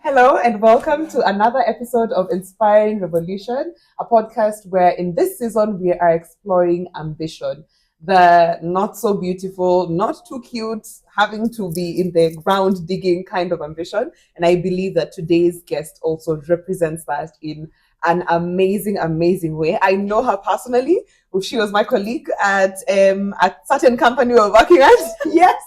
Hello and welcome to another episode of Inspiring Revolution, a podcast where in this season we are exploring ambition, the not so beautiful, not too cute, having to be in the ground digging kind of ambition. And I believe that today's guest also represents that in an amazing, amazing way. I know her personally. She was my colleague at a certain company we were working at. Yes,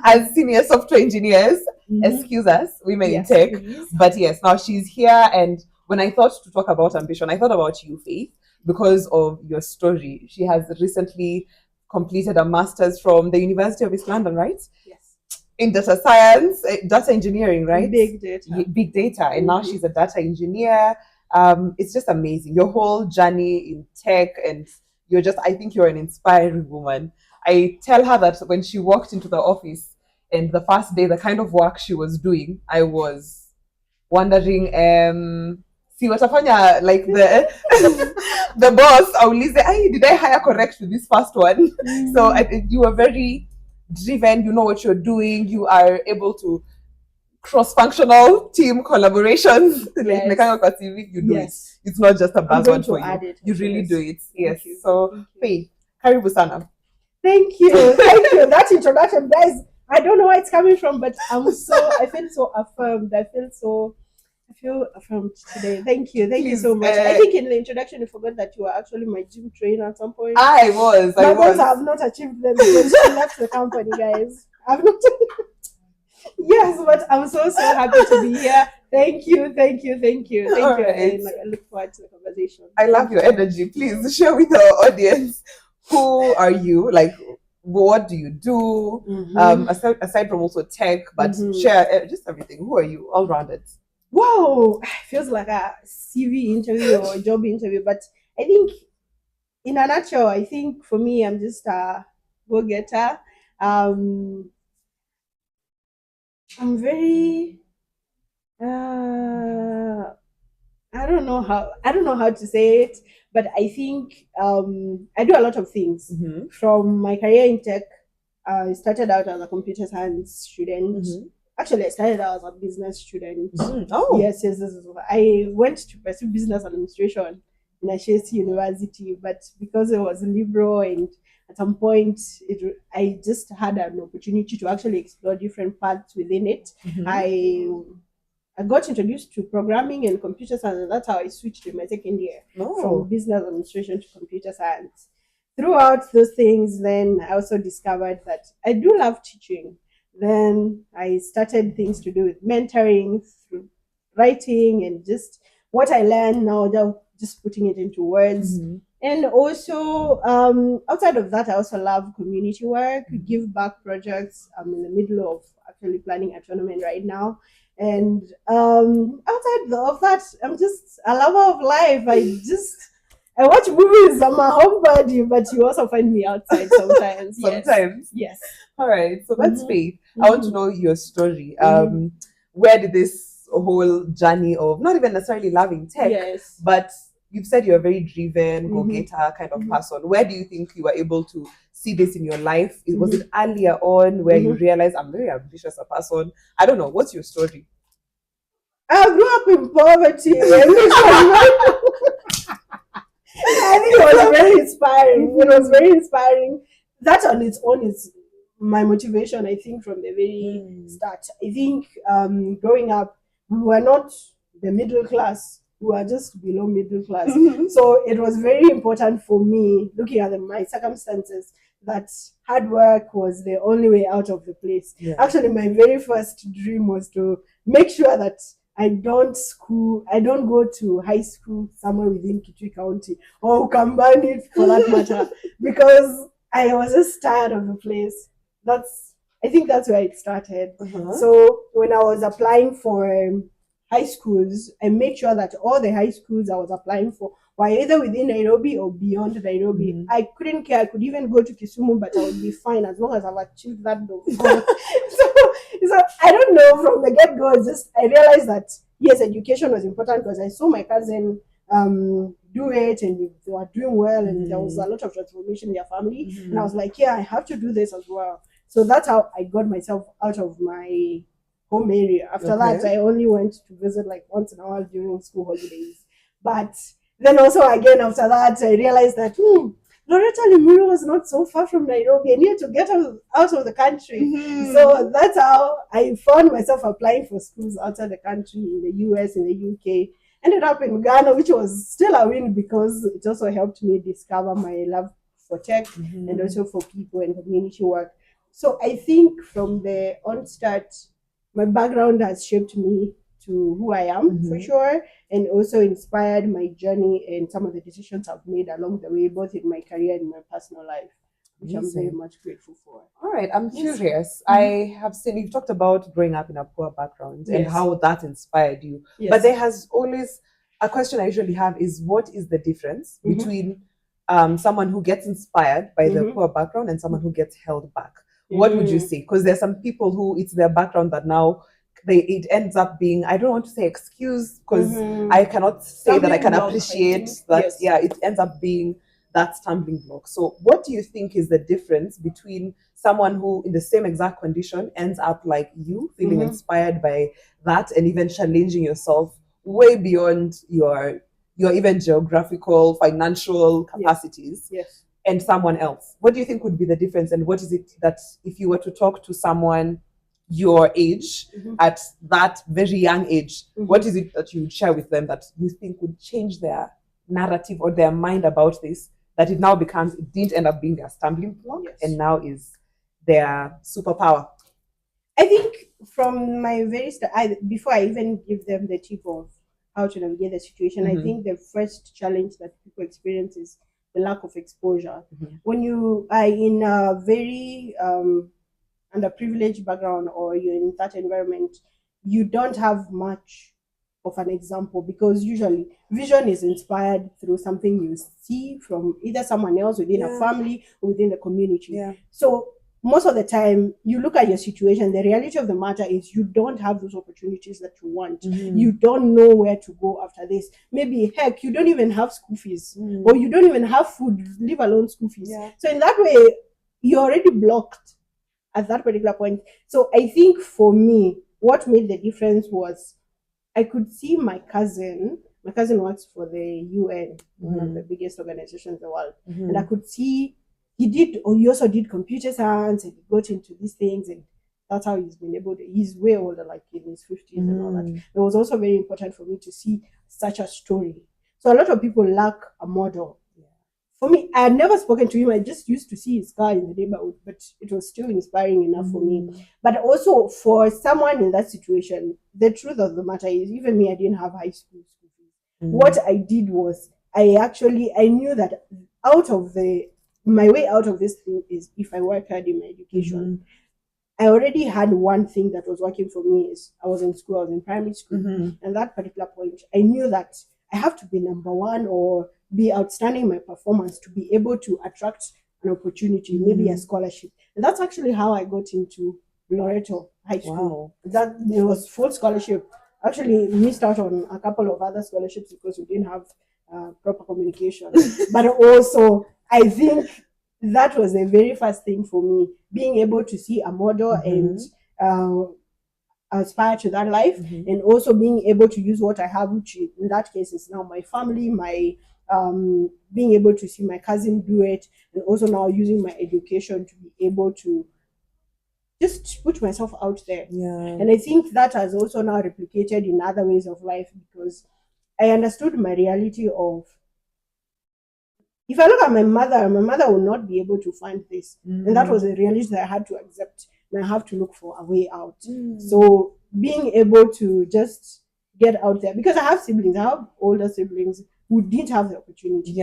as senior software engineers. Excuse us, women in tech. Please. But yes, now she's here. And when I thought to talk about ambition, I thought about you, Faith, because of your story. She has recently completed a master's from the University of East London, right? Yes. In data science, data engineering, right? Big data. Big data. And now she's a data engineer. It's just amazing. Your whole journey in tech, and I think you're an inspiring woman. I tell her that when she walked into the office, and the first day, the kind of work she was doing, I was wondering, see what Afanya, like the the boss, Aulize, did I hire correct with this first one? So I think you are very driven, you know what you're doing, you are able to cross-functional team collaborations. Yes. You do it. It's not just a buzzword for you. You really do it. Yes. So, Faith, karibu sana. Thank you. That introduction, guys. I don't know where it's coming from, but I feel so affirmed. I feel affirmed today. Thank you so much. I think in the introduction you forgot that you were actually my gym trainer at some point. I was. My goals have not achieved them because she left the company, guys. I've not. Yes, but I'm so happy to be here. Thank you. Right. And I look forward to the conversation. I love your energy. Please share with our audience. Who are you? Like, what do you do? Aside from also tech, but share just everything. Who are you? All rounded. Wow, feels like a CV interview or a job interview, but I think in a nutshell, I think for me, I'm just a go-getter. I'm very I don't know how to say it, but I think I do a lot of things. From my career in tech. I started out as a computer science student. Actually, I started out as a business student. Oh, yes. I went to pursue business administration in AUDACITY University, but because it was liberal and at some point I just had an opportunity to actually explore different paths within it. I got introduced to programming and computer science, and that's how I switched in my second year from business administration to computer science. Throughout those things, then I also discovered that I do love teaching. Then I started things to do with mentoring, through writing, and just what I learned now, just putting it into words. And also, outside of that, I also love community work, give back projects. I'm in the middle of actually planning a tournament right now. And outside of that, I'm just a lover of life. I watch movies. I'm a homebody, but you also find me outside sometimes. Yes. All right. So that's Faith. I want to know your story. Where did this whole journey of not even necessarily loving tech, but you've said you're a very driven, go-getter kind of person. Where do you think you were able to see this in your life? Was it earlier on where you realized I'm very ambitious a person? I don't know. What's your story? I grew up in poverty. I think it was very inspiring. It was very inspiring. That on its own is my motivation, I think, from the very start. I think growing up, we were not the middle class. We were just below middle class. So it was very important for me, looking at my circumstances, that hard work was the only way out of the place. Actually, my very first dream was to make sure that I don't go to high school somewhere within Kitui County or Ukambani for that matter, because I was just tired of the place. I think that's where it started. So when I was applying for high schools, I made sure that all the high schools I was applying for were either within Nairobi or beyond Nairobi. I couldn't care. I could even go to Kisumu, but I would be fine as long as I've achieved that goal. So I don't know, from the get-go, I realized that yes, education was important because I saw my cousin do it and they were doing well, and there was a lot of transformation in their family. And I was like, yeah, I have to do this as well. So that's how I got myself out of my home area. After Okay. that, I only went to visit like once in a while during school holidays. But then also again after that, I realized that Loreto Limuru was not so far from Nairobi. I needed to get out of the country. So that's how I found myself applying for schools outside the country, in the US, in the UK. Ended up in Ghana, which was still a win because it also helped me discover my love for tech and also for people and community work. So I think from the onset, my background has shaped me to who I am for sure, and also inspired my journey and some of the decisions I've made along the way, both in my career and my personal life, which I'm very much grateful for. All right, I'm curious. I have seen you've talked about growing up in a poor background and how that inspired you. But there has always a question I usually have is what is the difference between someone who gets inspired by the poor background and someone who gets held back? What would you say? Because there's some people who it's their background that now it ends up being, I don't want to say excuse because I cannot say that I can appreciate that. Yeah, it ends up being that stumbling block. So what do you think is the difference between someone who in the same exact condition ends up like you, feeling inspired by that and even challenging yourself way beyond your even geographical, financial capacities, and someone else? What do you think would be the difference? And what is it that if you were to talk to someone your age at that very young age, what is it that you would share with them that you think would change their narrative or their mind about this, that it now becomes, it didn't end up being their stumbling block and now is their superpower? I think from my very start, before I even give them the tip of how to navigate the situation, I think the first challenge that people experience is the lack of exposure. When you are in a very underprivileged background or you're in that environment, you don't have much of an example because usually vision is inspired through something you see from either someone else within a family or within the community. So most of the time you look at your situation, the reality of the matter is you don't have those opportunities that you want. You don't know where to go after this. Maybe heck, you don't even have school fees or you don't even have food, leave alone school fees. So in that way you're already blocked at that particular point. So I think for me, what made the difference was I could see my cousin. My cousin works for the UN, one of the biggest organizations in the world, and I could see he also did computer science and he got into these things, and that's how he's been able to. He's way older, like in his 50s and all that. It was also very important for me to see such a story. So a lot of people lack a model. For me, I had never spoken to him. I just used to see his car in the neighborhood, but it was still inspiring enough for me. But also for someone in that situation, the truth of the matter is, even me, I didn't have high school fees. What I did was, I knew that my way out of this thing is if I work hard in my education. I already had one thing that was working for me is I was in school, I was in primary school. And that particular point, I knew that I have to be number one or be outstanding my performance to be able to attract an opportunity, maybe a scholarship. And that's actually how I got into Loreto High School. That there was full scholarship. Actually missed out on a couple of other scholarships because we didn't have proper communication. But also I think that was the very first thing for me, being able to see a model and aspire to that life, and also being able to use what I have, which in that case is now my family, my being able to see my cousin do it, and also now using my education to be able to just put myself out there. And I think that has also now replicated in other ways of life because I understood my reality of, if I look at my mother will not be able to find this. And that was a reality that I had to accept, and I have to look for a way out. So being able to just get out there, because I have siblings, I have older siblings who didn't have the opportunity.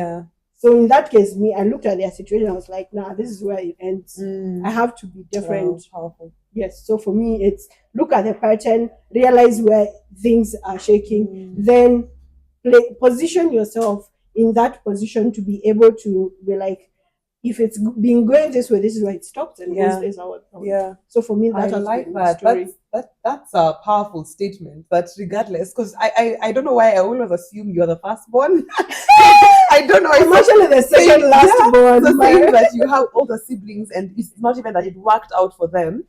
So in that case, I looked at their situation, I was like, nah, this is where it ends. I have to be different. Powerful. Yes. So for me, it's look at the pattern, realize where things are shaking, then position yourself in that position to be able to be like, if it's been going this way, this is where it stops and goes this out. So for me, that I like that. That's a powerful statement. But regardless, because I don't know why I always assume you're the firstborn. I don't know. I'm actually the second last born. So saying that you have older siblings and it's not even that it worked out for them,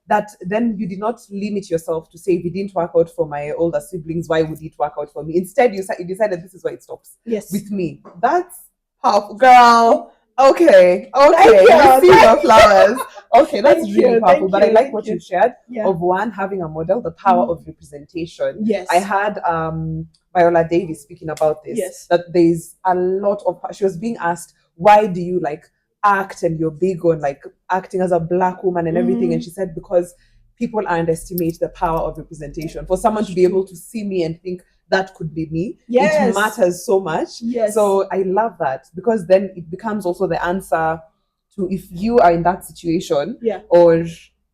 that then you did not limit yourself to say, if it didn't work out for my older siblings, why would it work out for me? Instead, you decided this is where it stops. Yes. With me. That's powerful. Girl. Okay. Receive your flowers. Okay, that's really powerful. But I like what you shared of one, having a model, the power of representation. Yes. I had Viola Davis speaking about this. Yes. That there's a lot of, she was being asked, why do you like act and you're big on like acting as a Black woman and everything? And she said, because people underestimate the power of representation. For someone to be able to see me and think that could be me, it matters so much. Yes. So I love that, because then it becomes also the answer to, if you are in that situation, or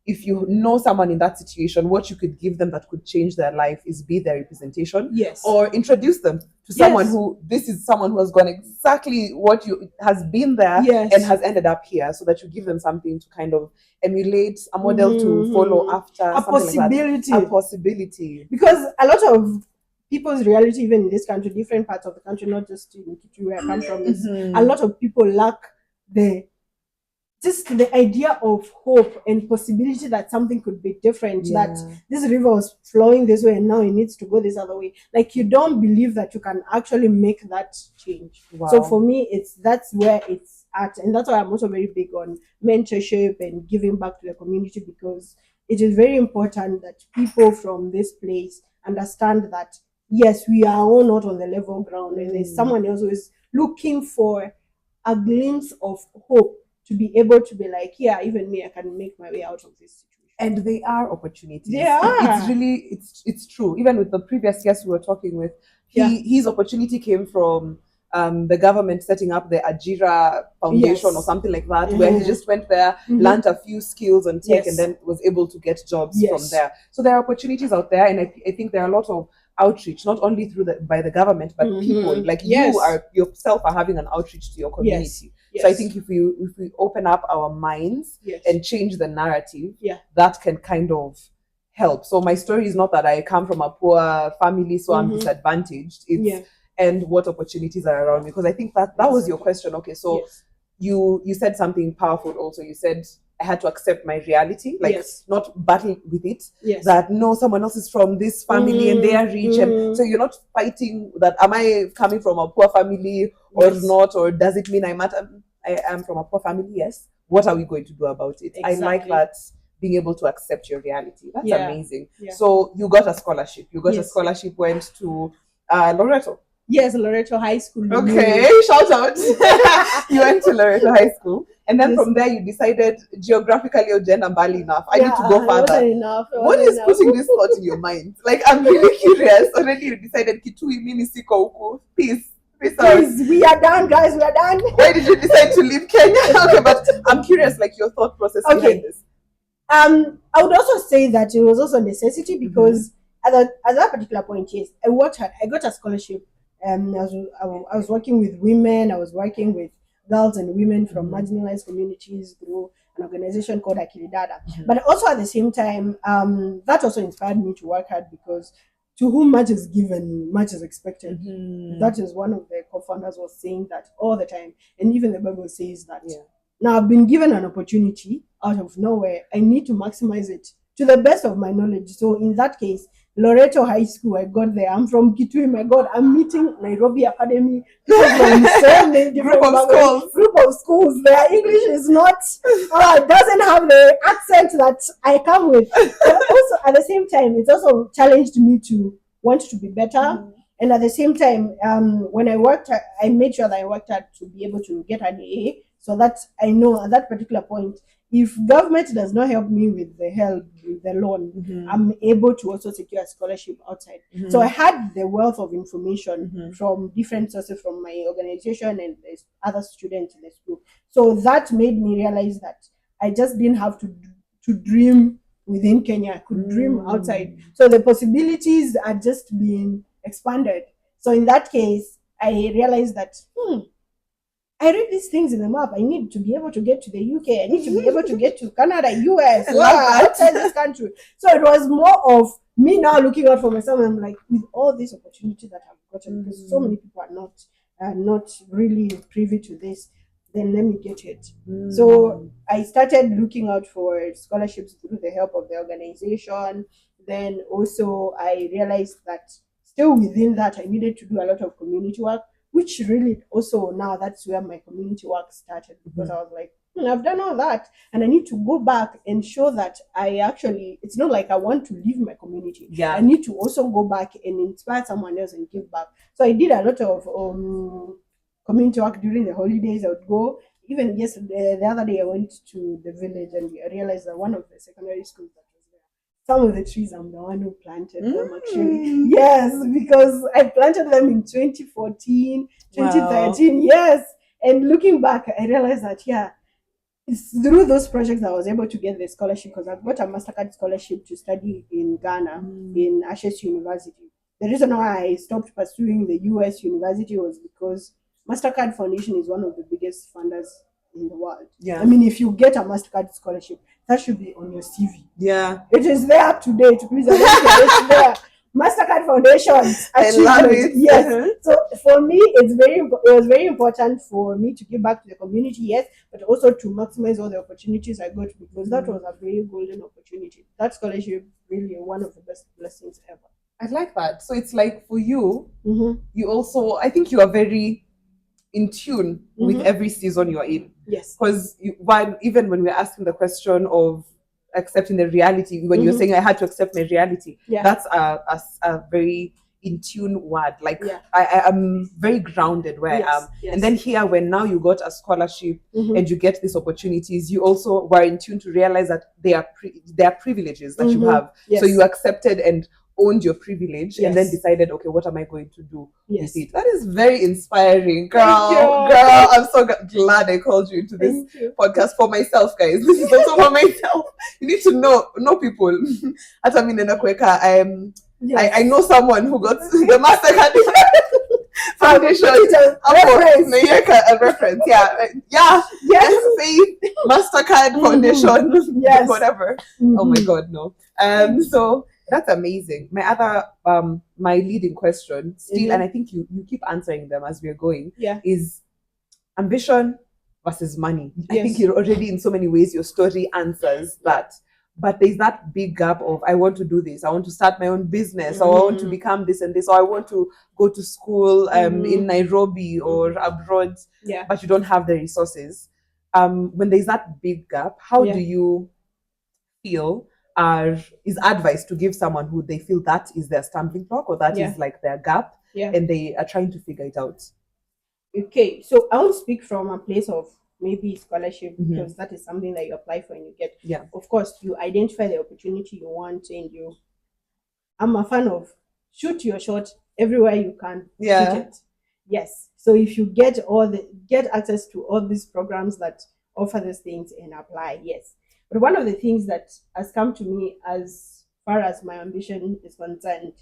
if you know someone in that situation, what you could give them that could change their life is be their representation. Yes. Or introduce them to someone who, this is someone who has gone exactly what you, has been there and has ended up here, so that you give them something to kind of emulate, a model to follow after. A possibility. Like a possibility. Because a lot of people's reality, even in this country, different parts of the country, not just in Kitui where I come from, is a lot of people lack just the idea of hope and possibility that something could be different, that this river was flowing this way and now it needs to go this other way. Like, you don't believe that you can actually make that change. So for me, that's where it's at, and that's why I'm also very big on mentorship and giving back to the community, because it is very important that people from this place understand that yes, we are all not on the level ground, and there's someone else who is looking for a glimpse of hope, to be able to be like, yeah, even me, I can make my way out of this situation. And they are opportunities. They are. It's really, it's true. Even with the previous guest we were talking with, his opportunity came from the government setting up the Ajira Foundation or something like that, where he just went there, learned a few skills on tech, and then was able to get jobs from there. So there are opportunities out there, and I think there are a lot of outreach, not only by the government, but people like you are yourself are having an outreach to your community. So I think if we open up our minds and change the narrative, that can kind of help. So my story is not that I come from a poor family, so I'm disadvantaged. It's and what opportunities are around me, because I think that was your question. Okay, so you said something powerful also. You said I had to accept my reality, like not battle with it. That no, someone else is from this family and they are rich, and so you're not fighting that. Am I coming from a poor family or not, or does it mean I am from a poor family? Yes. What are we going to do about it? I like that, being able to accept your reality. That's amazing. So you got a scholarship. Went to Loreto. Yes, Loreto High School. Okay, shout out. You went to Loreto High School, and then from there you decided geographically or gender mbali enough. I need to go further. What is putting this thought in your mind? Like, I'm really curious. Already you decided Kitui mini siko huku. Peace. Please, we are done, guys. We are done. Why did you decide to leave Kenya? Okay, but I'm curious, like your thought process behind this. I would also say that it was also a necessity, because at that particular point, yes, I got a scholarship. I was working with women. I was working with girls and women from marginalized communities through an organization called Akilidada. But also at the same time, that also inspired me to work hard, because to whom much is given, much is expected. That is one of the co-founders was saying that all the time, and even the Bible says that. Now I've been given an opportunity out of nowhere. I need to maximize it to the best of my knowledge. So in that case, Loreto High School, I got there. I'm from Kitui. My God, I'm meeting Nairobi Academy. From so many different group of schools. Their English is not, doesn't have the accent that I come with. But also at the same time, it's also challenged me to want to be better. And at the same time, when I worked, I made sure that I worked hard to be able to get an A, so that I know at that particular point, if government does not help me with the loan, I'm able to also secure a scholarship outside. So I had the wealth of information from different sources, from my organization and other students in the school. So that made me realize that I just didn't have to dream within Kenya. I could dream outside. So the possibilities are just being expanded. So in that case, I realized that I read these things in the map. I need to be able to get to the UK. I need to be able to get to Canada, US, outside this country. So it was more of me now looking out for myself. And I'm like, with all these opportunities that I've gotten, because so many people are not not really privy to this, then let me get it. So I started looking out for scholarships through the help of the organization. Then also I realized that still within that I needed to do a lot of community work, which really also now that's where my community work started, because I was like, I've done all that and I need to go back and show that I actually, it's not like I want to leave my community. Yeah. I need to also go back and inspire someone else and give back. So I did a lot of community work during the holidays. I would go. Even yesterday, the other day, I went to the village and I realized that one of the secondary schools that was there, some of the trees, I'm the one who planted them actually. Yes, because I planted them in 2014, 2013. Wow. Yes. And looking back, I realized that, yeah, it's through those projects I was able to get the scholarship, because I've got a MasterCard scholarship to study in Ghana, in Ashes University. The reason why I stopped pursuing the US university was because MasterCard Foundation is one of the biggest funders in the world. Yeah. I mean, if you get a MasterCard scholarship, that should be on your CV. Yeah. It is there up to date. Please, it's there. MasterCard Foundation. I love it. Yes. So for me, it was very important for me to give back to the community, yes, but also to maximize all the opportunities I got, because that was a very golden opportunity. That scholarship really one of the best blessings ever. I like that. So it's like for you, you also, I think you are very in tune with every season you're in. Yes. Because even when we're asking the question of accepting the reality, when you're saying I had to accept my reality, that's a very in tune word. Like I am very grounded where I am. Yes. And then here, when now you got a scholarship and you get these opportunities, you also were in tune to realize that they are privileges that you have. Yes. So you accepted and owned your privilege and then decided, okay, what am I going to do with it? That is very inspiring, girl. I'm so glad I called you into this podcast for myself, guys. This is also for myself. You need to know people. I know someone who got the MasterCard Foundation a reference. Yeah. Say MasterCard Foundation, whatever. Oh my God, no. So that's amazing. My other my leading question still, and I think you keep answering them as we're going, is ambition versus money. I think you're already in so many ways your story answers that. But there's that big gap of I want to do this, I want to start my own business, or I want to become this and this, or I want to go to school in Nairobi or abroad, but you don't have the resources. When there's that big gap, how do you feel is advice to give someone who they feel that is their stumbling block, or that is like their gap, and they are trying to figure it out? Okay, so I won't speak from a place of maybe scholarship, because that is something that you apply for and you get. Of course, you identify the opportunity you want, and I'm a fan of shoot your shot everywhere you can. Shoot it. Yes. So if you get access to all these programs that offer these things and apply, yes. But one of the things that has come to me as far as my ambition is concerned,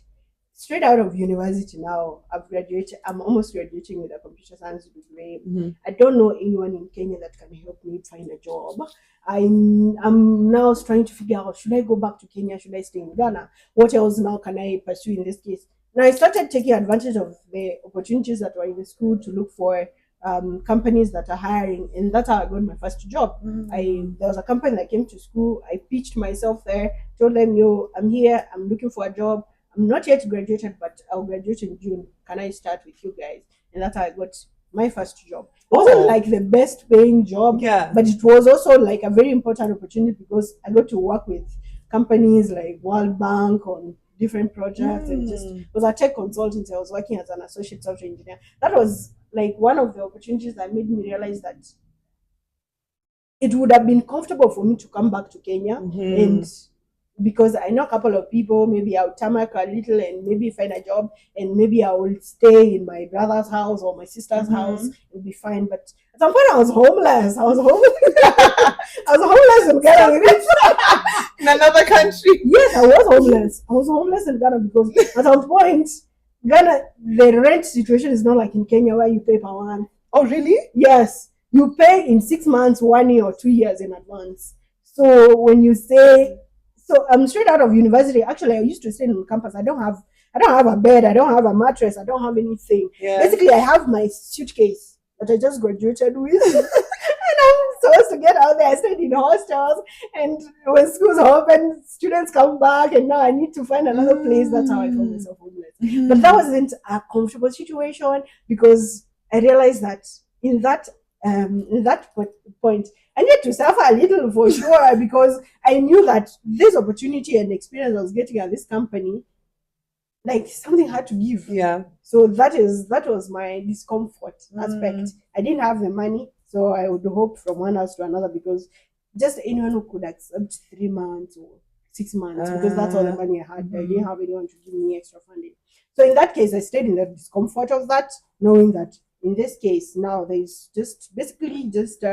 straight out of university now, I've graduated. I'm almost graduating with a computer science degree. I don't know anyone in Kenya that can help me find a job. I'm now trying to figure out, should I go back to Kenya? Should I stay in Ghana? What else now can I pursue in this case? And I started taking advantage of the opportunities that were in the school to look for companies that are hiring, and that's how I got my first job. There was a company that came to school. I pitched myself there, told them, yo, I'm here, I'm looking for a job. I'm not yet graduated, but I'll graduate in June. Can I start with you guys? And that's how I got my first job. It wasn't like the best paying job, but it was also like a very important opportunity, because I got to work with companies like World Bank on different projects, and just was a tech consultant. I was working as an associate software engineer. That was like one of the opportunities that made me realize that it would have been comfortable for me to come back to Kenya, and because I know a couple of people, maybe I'll tarmac a little and maybe find a job, and maybe I will stay in my brother's house or my sister's house and be fine. But at some point I was homeless. I was homeless in Ghana. In another country. Yes, I was homeless. I was homeless in Ghana because at some point, Ghana, the rent situation is not like in Kenya where you pay per month. Oh, really? Yes. You pay in 6 months, 1 year, or 2 years in advance. So when you say So I'm straight out of university. Actually, I used to stay on campus. I don't have a bed. I don't have a mattress. I don't have anything. Yeah. Basically, I have my suitcase that I just graduated with. And I'm supposed to get out there. I stayed in hostels, and when schools open, students come back, and now I need to find another place. That's how I found myself homeless. But that wasn't a comfortable situation, because I realized that in that point, I need to suffer a little for sure, because I knew that this opportunity and experience I was getting at this company, like, something had to give. Yeah. So that was my discomfort aspect. I didn't have the money, so I would hope from one house to another, because just anyone who could accept 3 months or 6 months, because that's all the money I had. I didn't have anyone to give me extra funding. So in that case, I stayed in the discomfort of that, knowing that in this case now there's just basically just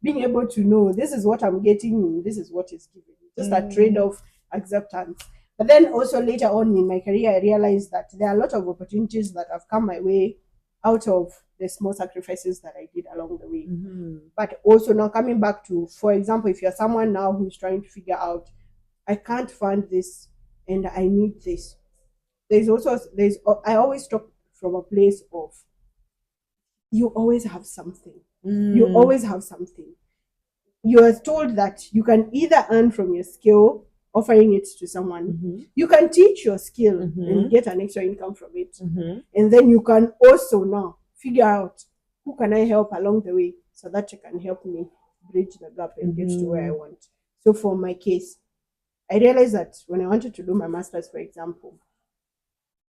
being able to know this is what I'm getting, this is what is given, just a trade-off acceptance. But then also later on in my career, I realized that there are a lot of opportunities that have come my way out of the small sacrifices that I did along the way. But also now coming back to, for example, if you're someone now who's trying to figure out, I can't fund this and I need this. I always talk from a place of, you always have something. You always have something. You are told that you can either earn from your skill, offering it to someone. You can teach your skill and get an extra income from it. And then you can also now figure out, who can I help along the way, so that you can help me bridge the gap and get to where I want. So for my case, I realized that when I wanted to do my master's, for example,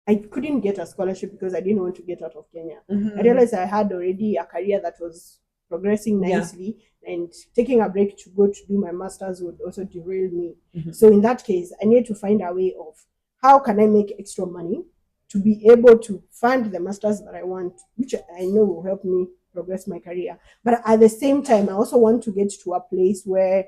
I couldn't get a scholarship because I didn't want to get out of Kenya. I realized I had already a career that was progressing nicely, and taking a break to go to do my master's would also derail me. So in that case, I need to find a way of, how can I make extra money to be able to fund the master's that I want, which I know will help me progress my career. But at the same time, I also want to get to a place where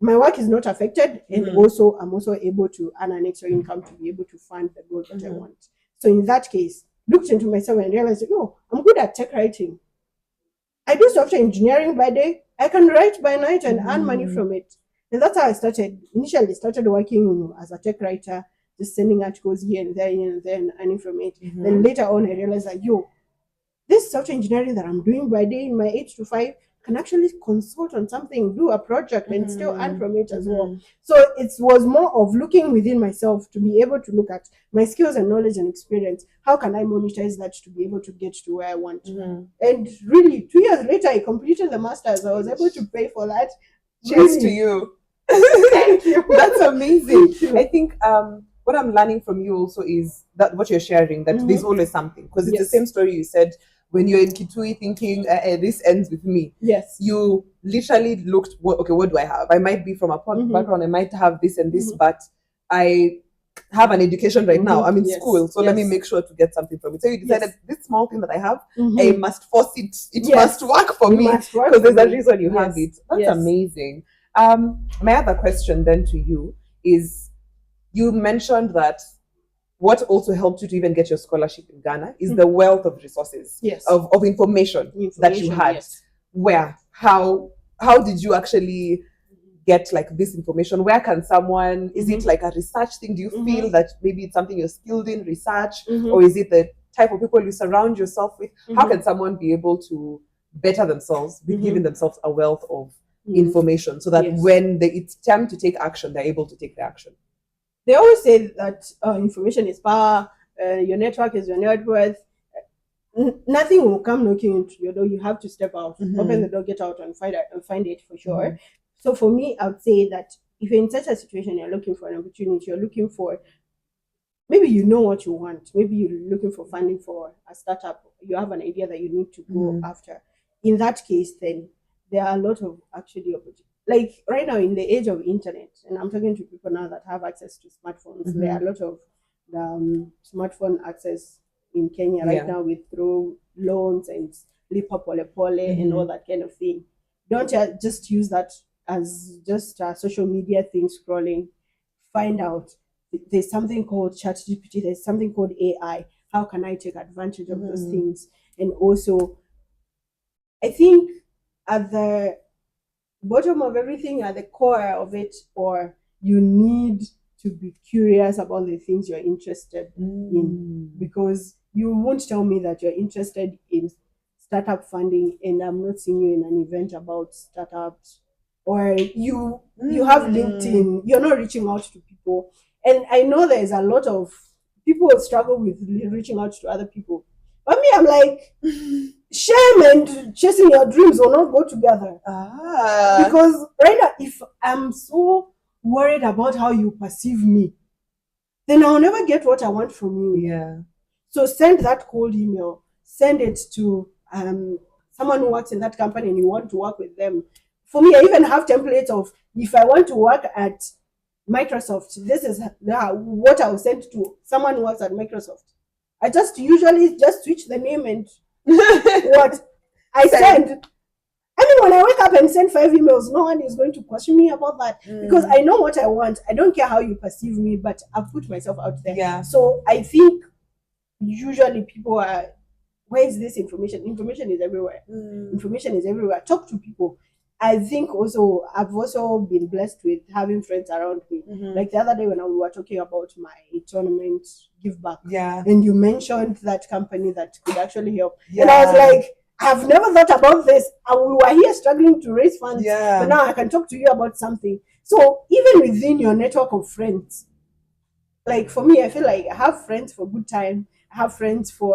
my work is not affected, and also I'm also able to earn an extra income to be able to fund the goal that I want. So in that case, looked into myself and realized, oh, I'm good at tech writing. I do software engineering by day. I can write by night and earn money from it. And that's how I started. Initially, started working as a tech writer, just sending articles here and there, and earning from it. Then later on, I realized that, this software engineering that I'm doing by day in my 8 to 5 can actually consult on something, do a project, and still earn from it as well. So it was more of looking within myself to be able to look at my skills and knowledge and experience. How can I monetize that to be able to get to where I want? And really, 2 years later, I completed the master's. I was able to pay for that. Cheers to you. Thank you. That's amazing. I think what I'm learning from you also is that what you're sharing, that there's always something, because it's the same story you said. When you're in Kitui thinking, this ends with me. Yes. You literally looked, what do I have? I might be from a background, I might have this and this, but I have an education right now. I'm in school, so let me make sure to get something from it. So you decided, this small thing that I have, I must force it. It must work for me, because there's a reason you have it. That's amazing. My other question then to you is, you mentioned that what also helped you to even get your scholarship in Ghana is the wealth of resources, of information that you had. Where, how did you actually get like this information? Where can someone, is it like a research thing? Do you feel that maybe it's something you're skilled in, research, or is it the type of people you surround yourself with? How can someone be able to better themselves with giving themselves a wealth of information, so that when it's time to take action, they're able to take the action? They always say that information is power, your network is your net worth. Nothing will come knocking into your door. You have to step out, open the door, get out, and find it for sure. So for me, I would say that if you're in such a situation, you're looking for an opportunity, you're looking for, maybe you know what you want, maybe you're looking for funding for a startup, you have an idea that you need to go after. In that case, then there are a lot of actually opportunities. Like right now, in the age of internet, and I'm talking to people now that have access to smartphones, there are a lot of smartphone access in Kenya right now, with through loans and lipa pole pole and all that kind of thing. Don't just use that as just a social media thing scrolling. Find out, there's something called ChatGPT, there's something called AI. How can I take advantage of those things? And also, I think at the bottom of everything, at the core of it, or you need to be curious about the things you're interested in, because you won't tell me that you're interested in startup funding and I'm not seeing you in an event about startups, or you have LinkedIn, you're not reaching out to people. And I know there's a lot of people who struggle with reaching out to other people, but me, I'm like, shame and chasing your dreams will not go together. Because right now, if I'm so worried about how you perceive me, then I'll never get what I want from you. Yeah. So send that cold email, send it to someone who works in that company and you want to work with them. For me, I even have templates of, if I want to work at Microsoft, this is what I'll send to someone who works at Microsoft. I just usually just switch the name and what I send. I mean, when I wake up and send 5 emails, no one is going to question me about that, because I know what I want. I don't care how you perceive me, but I've put myself out there. Yeah. So I think usually people are, where is this information? Information is everywhere. Information is everywhere. Talk to people. I think also I've also been blessed with having friends around me. Like the other day when we were talking about my tournament give back, and you mentioned that company that could actually help, and I was like, I've never thought about this, and we were here struggling to raise funds, but now I can talk to you about something. So even within your network of friends, like for me, I feel like I have friends for good time, I have friends for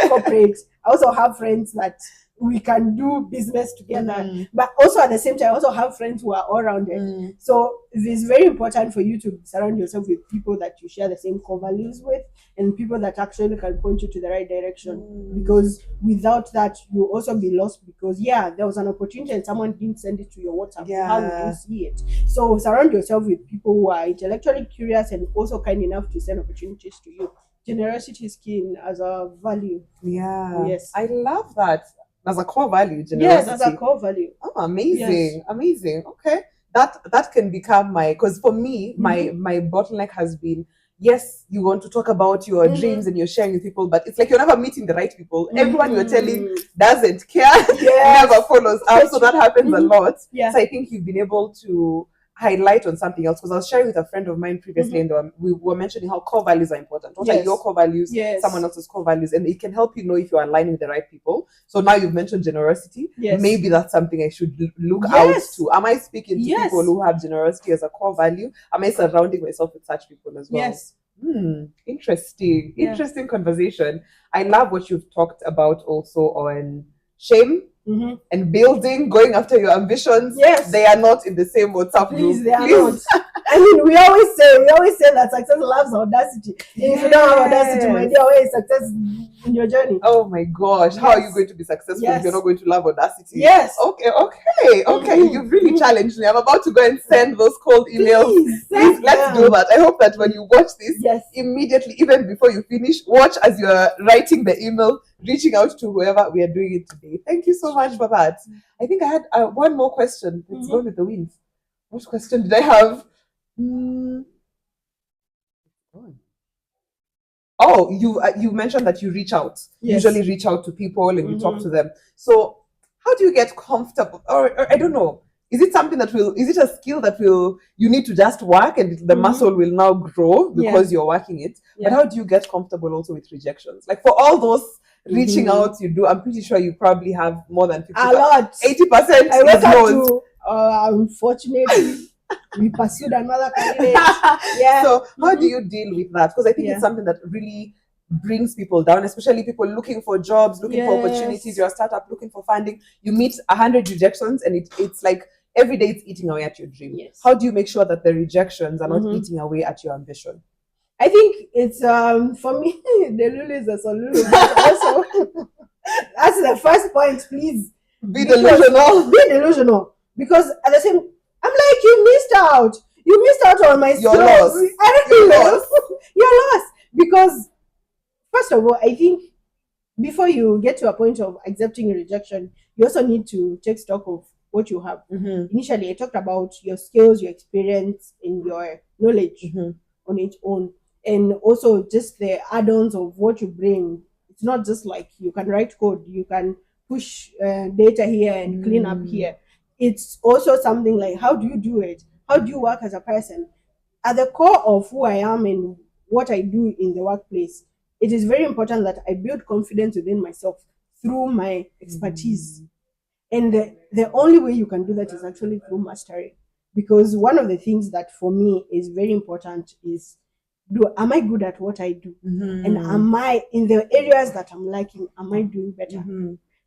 corporate, I also have friends that we can do business together, but also at the same time I also have friends who are all rounded. So it is very important for you to surround yourself with people that you share the same core values with, and people that actually can point you to the right direction, because without that you'll also be lost, because there was an opportunity and someone didn't send it to your WhatsApp. How would you see it? So surround yourself with people who are intellectually curious and also kind enough to send opportunities to you. Generosity is key as a value. Yes, I love that. As a core value, generosity. Yes, as a core value. Oh, amazing. Amazing. Okay. That can become because for me, my bottleneck has been, yes, you want to talk about your dreams and you're sharing with people, but it's like you're never meeting the right people. Everyone you're telling doesn't care, never follows up. So that happens a lot. So I think you've been able to highlight on something else, because I was sharing with a friend of mine previously, and we were mentioning how core values are important. What are your core values? Someone else's core values, and it can help you know if you're aligning with the right people. So now you've mentioned generosity. Maybe that's something I should look out to. Am I speaking to people who have generosity as a core value? Am I surrounding myself with such people as well? Interesting. Interesting conversation. I love what you've talked about also on shame and building, going after your ambitions. They are not in the same WhatsApp group. They are not. I mean, we always say that success loves audacity. If you don't have audacity, my dear, where is success in your journey? Oh my gosh, how are you going to be successful if you're not going to love audacity? Okay. You've really challenged me. I'm about to go and send those cold emails. Please, let's do that. I hope that when you watch this, immediately, even before you finish, watch as you're writing the email, reaching out to whoever we are doing it today. Thank you so much for that. I think I had one more question. Let's go with the wind. What question did I have? Oh, you mentioned that you reach out. Usually reach out to people and you talk to them. So how do you get comfortable? Or I don't know. Is it something is it a skill that you need to just work and the muscle will now grow because you're working it? But how do you get comfortable also with rejections? Like for all those reaching out you do, I'm pretty sure you probably have more than 50%. A lot. 80%. I wake up to, unfortunately, we pursued another candidate. So how do you deal with that? Because I think it's something that really brings people down, especially people looking for jobs, looking for opportunities. You're a startup looking for funding. You meet 100 rejections and it's like every day it's eating away at your dream. How do you make sure that the rejections are not eating away at your ambition? I think it's for me, the Lulu is a Lulu. Also, that's the first point. Please be delusional. Be delusional, because at the same, I'm like, you missed out. You missed out on my You're lost. You're lost. You're lost, because first of all, I think before you get to a point of accepting a rejection, you also need to take stock of what you have. Initially, I talked about your skills, your experience, and your knowledge on its own. And also just the add-ons of what you bring. It's not just like you can write code, you can push data here and clean up here. it's also something like, how do you do it? How do you work as a person? At the core of who I am and what I do in the workplace, it is very important that I build confidence within myself through my expertise. And the only way you can do that is actually through mastery. Because one of the things that for me is very important is, am I good at what I do? And am I in the areas that I'm liking, am I doing better?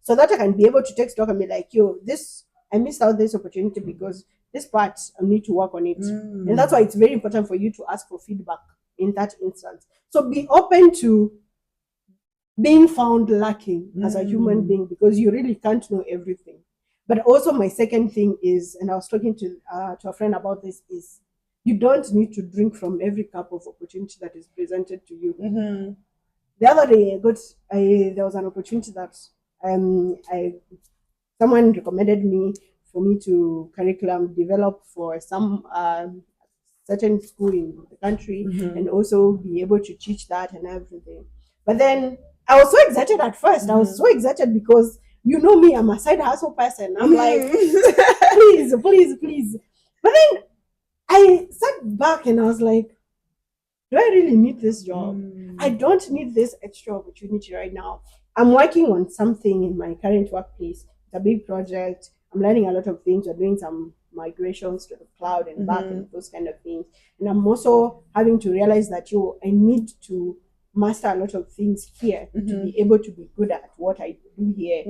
So that I can be able to take stock and be like, yo, this, I missed out this opportunity because this part I need to work on it. And that's why it's very important for you to ask for feedback in that instance. So be open to being found lacking as a human being, because you really can't know everything. But also my second thing is, and I was talking to a friend about this, is you don't need to drink from every cup of opportunity that is presented to you. The other day there was an opportunity that someone recommended me for me to curriculum develop for some certain school in the country, and also be able to teach that and everything. But then I was so excited at first. I was so excited because you know me, I'm a side hustle person. I'm like, please, please, please. But then I sat back and I was like, do I really need this job? I don't need this extra opportunity right now. I'm working on something in my current workplace. It's a big project. I'm learning a lot of things. We're doing some migrations to the cloud and back and those kind of things. And I'm also having to realize that I need to master a lot of things here to be able to be good at what I do here.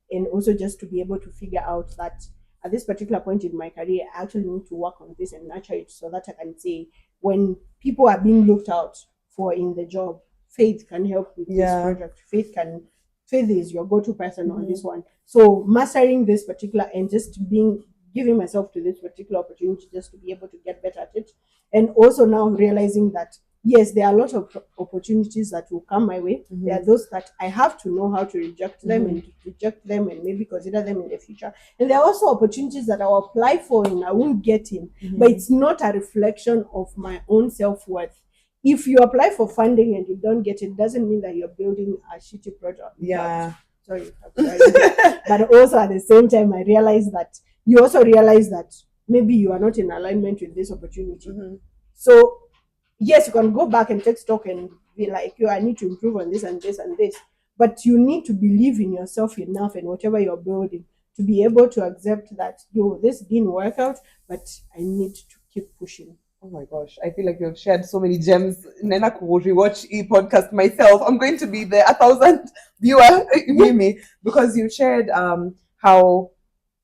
And also just to be able to figure out that at this particular point in my career, I actually need to work on this and nurture it so that I can say, when people are being looked out for in the job, Faith can help with this project. Faith is your go-to person on this one. So mastering this particular and just giving myself to this particular opportunity just to be able to get better at it. And also now realizing that yes, there are a lot of opportunities that will come my way. There are those that I have to know how to reject them and maybe consider them in the future. And there are also opportunities that I'll apply for and I won't get in, but it's not a reflection of my own self-worth. If you apply for funding and you don't get it, doesn't mean that you're building a shitty product. Sorry. But also at the same time, you also realize that maybe you are not in alignment with this opportunity. So yes, you can go back and take stock and be like, I need to improve on this and this and this. But you need to believe in yourself enough and whatever you're building to be able to accept that, this didn't work out, but I need to keep pushing. Oh my gosh, I feel like you've shared so many gems. Nena could rewatch podcast myself. I'm going to be the 1,000th viewer with me, because you shared how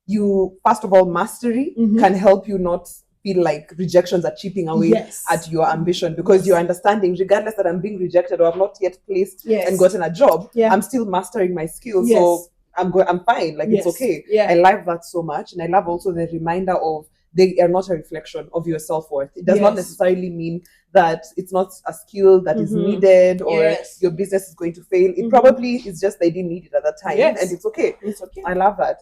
you, first of all, mastery can help you not feel like rejections are chipping away at your ambition, because you're understanding, regardless that I'm being rejected or I've not yet placed and gotten a job, I'm still mastering my skills. So I'm fine. Like it's okay. I love that so much. And I love also the reminder of they are not a reflection of your self-worth. It does not necessarily mean that it's not a skill that is needed or your business is going to fail. It probably is just they didn't need it at that time, and it's okay. It's okay. I love that.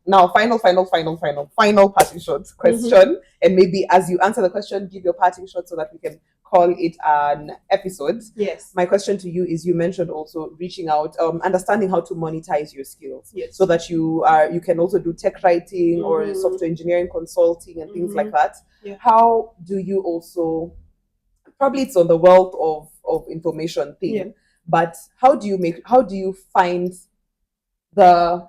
Now, final parting shot question, and maybe as you answer the question, give your parting shot so that we can call it an episode. Yes. My question to you is, you mentioned also reaching out, understanding how to monetize your skills, so that you can also do tech writing or software engineering consulting and things like that. How do you also, probably it's on the wealth of information thing, but how do you find the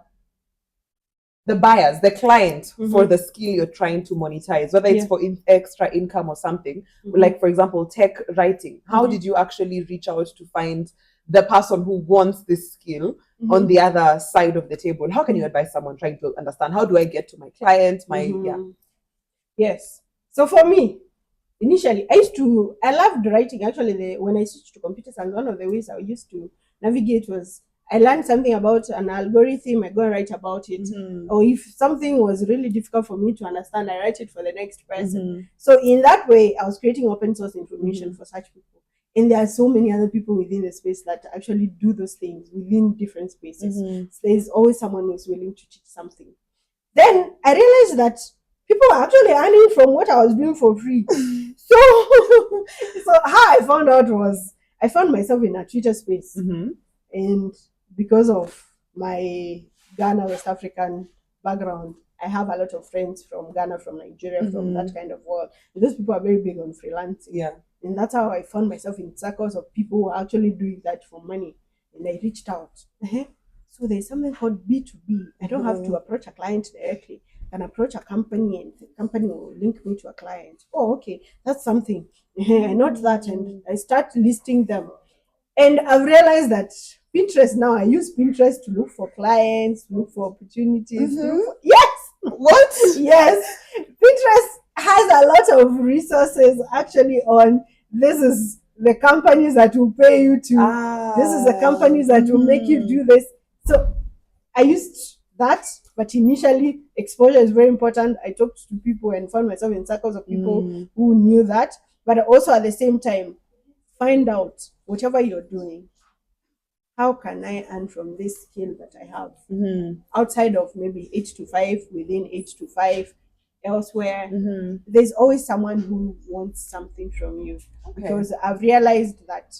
buyers, the client for the skill you're trying to monetize, whether it's for extra income or something, like for example, tech writing. How did you actually reach out to find the person who wants this skill on the other side of the table? How can you advise someone trying to understand, how do I get to my client? Yes. So for me, initially, I loved writing. Actually, when I switched to computer science, one of the ways I used to navigate was, I learned something about an algorithm, I go and write about it. Or if something was really difficult for me to understand, I write it for the next person. So in that way, I was creating open source information for such people. And there are so many other people within the space that actually do those things within different spaces. So there's always someone who's willing to teach something. Then I realized that people are actually earning from what I was doing for free. So how I found out was, I found myself in a Twitter space. And because of my Ghana, West African background, I have a lot of friends from Ghana, from Nigeria, from that kind of world. And those people are very big on freelancing. Yeah. And that's how I found myself in circles of people who are actually doing that for money. And I reached out. So there's something called B2B. I don't have to approach a client directly. I can approach a company and the company will link me to a client. Oh, okay, that's something. I note that and I start listing them. And I've realized that Pinterest now, I use Pinterest to look for clients, to look for opportunities. Yes! What? Yes! Pinterest has a lot of resources actually on this is the companies that will pay you to, this is the companies that will make you do this. So I used that, but initially exposure is very important. I talked to people and found myself in circles of people who knew that, but also at the same time, find out whatever you're doing, how can I earn from this skill that I have outside of maybe 8 to 5, within 8 to 5, elsewhere. There's always someone who wants something from you. Because I've realized that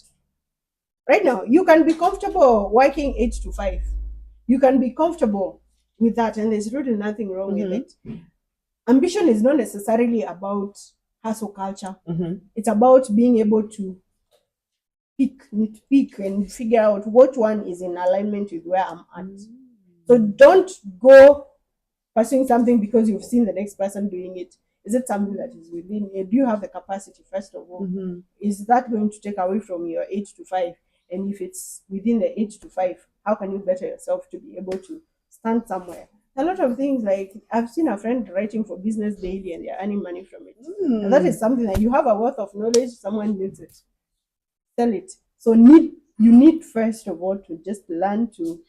right now you can be comfortable working 8 to 5. You can be comfortable with that, and there's really nothing wrong with it. Ambition is not necessarily about hustle culture. It's about being able to nitpick and figure out what one is in alignment with where I'm at. So don't go pursuing something because you've seen the next person doing it. Is it something that is within you? Do you have the capacity, first of all? Is that going to take away from your 8 to 5? And if it's within the 8 to 5, how can you better yourself to be able to stand somewhere? A lot of things, like I've seen a friend writing for Business Daily and they're earning money from it. And that is something that you have a wealth of knowledge, someone needs it. Sell it. So you need first of all to just learn to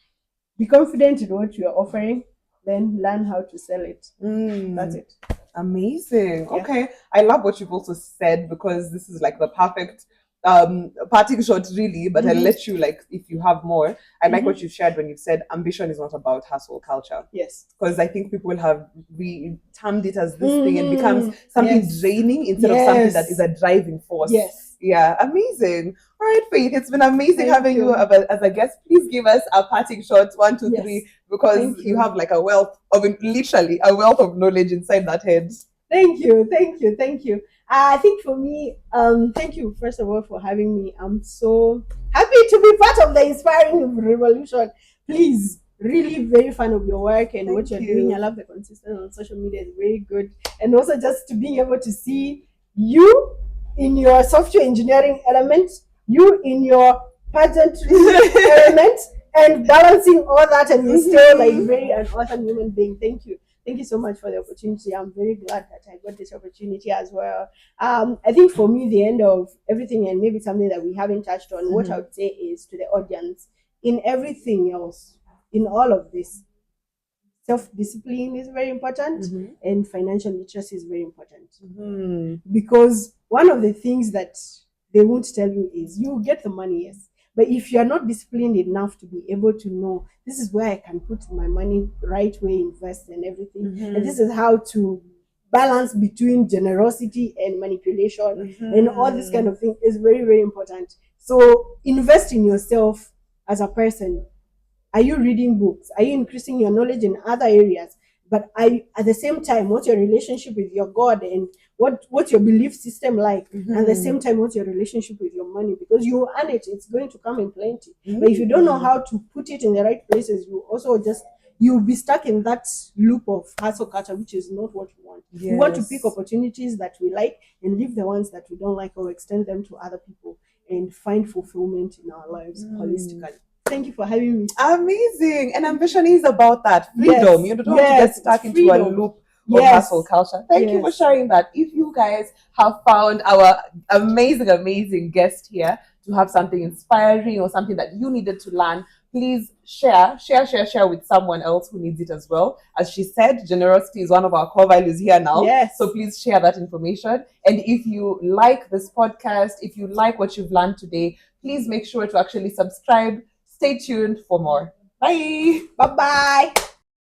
be confident in what you're offering, then learn how to sell it. That's it. Amazing. Yeah. Okay. I love what you've also said, because this is like the perfect parting shot, really, but I'll let you, like, if you have more. I like what you shared when you said ambition is not about hustle culture. Yes. Because I think people have termed it as this thing and becomes something draining instead of something that is a driving force. Yes. Yeah, amazing. All right, Faith, it's been amazing having you as a guest. Please give us a parting shot, 1, 2, 3, because you have like literally a wealth of knowledge inside that head. Thank you. I think for me, thank you first of all for having me. I'm so happy to be part of the Inspiring Revolution. Please, really very fan of your work and what you're doing. I love the consistency on social media, is very good. And also just to being able to see you in your software engineering element, you in your pageantry element, and balancing all that, and you're still like very an awesome human being. Thank you. Thank you so much for the opportunity. I'm very glad that I got this opportunity as well. I think for me, the end of everything, and maybe something that we haven't touched on, what I would say is to the audience, in everything else, in all of this, self-discipline is very important, and financial literacy is very important. Because one of the things that they won't tell you is you get the money, yes, but if you're not disciplined enough to be able to know this is where I can put my money right way, invest and everything, and this is how to balance between generosity and manipulation and all this kind of thing, is very, very important. So invest in yourself as a person. Are you reading books? Are you increasing your knowledge in other areas? But at the same time, what's your relationship with your God, and what's your belief system like? And at the same time, what's your relationship with your money? Because you earn it, it's going to come in plenty. But if you don't know how to put it in the right places, you'll be stuck in that loop of hustle culture, which is not what we want. We want to pick opportunities that we like and leave the ones that we don't like, or extend them to other people, and find fulfillment in our lives holistically. Thank you for having me. Amazing. And ambition is about that freedom. You don't want to get stuck into a loop of hustle culture. Thank you for sharing that. If you guys have found our amazing guest here to have something inspiring or something that you needed to learn, please share with someone else who needs it as well. As she said, generosity is one of our core values here now. So please share that information. And if you like this podcast, if you like what you've learned today, please make sure to actually subscribe. Stay tuned for more. Bye. Bye-bye.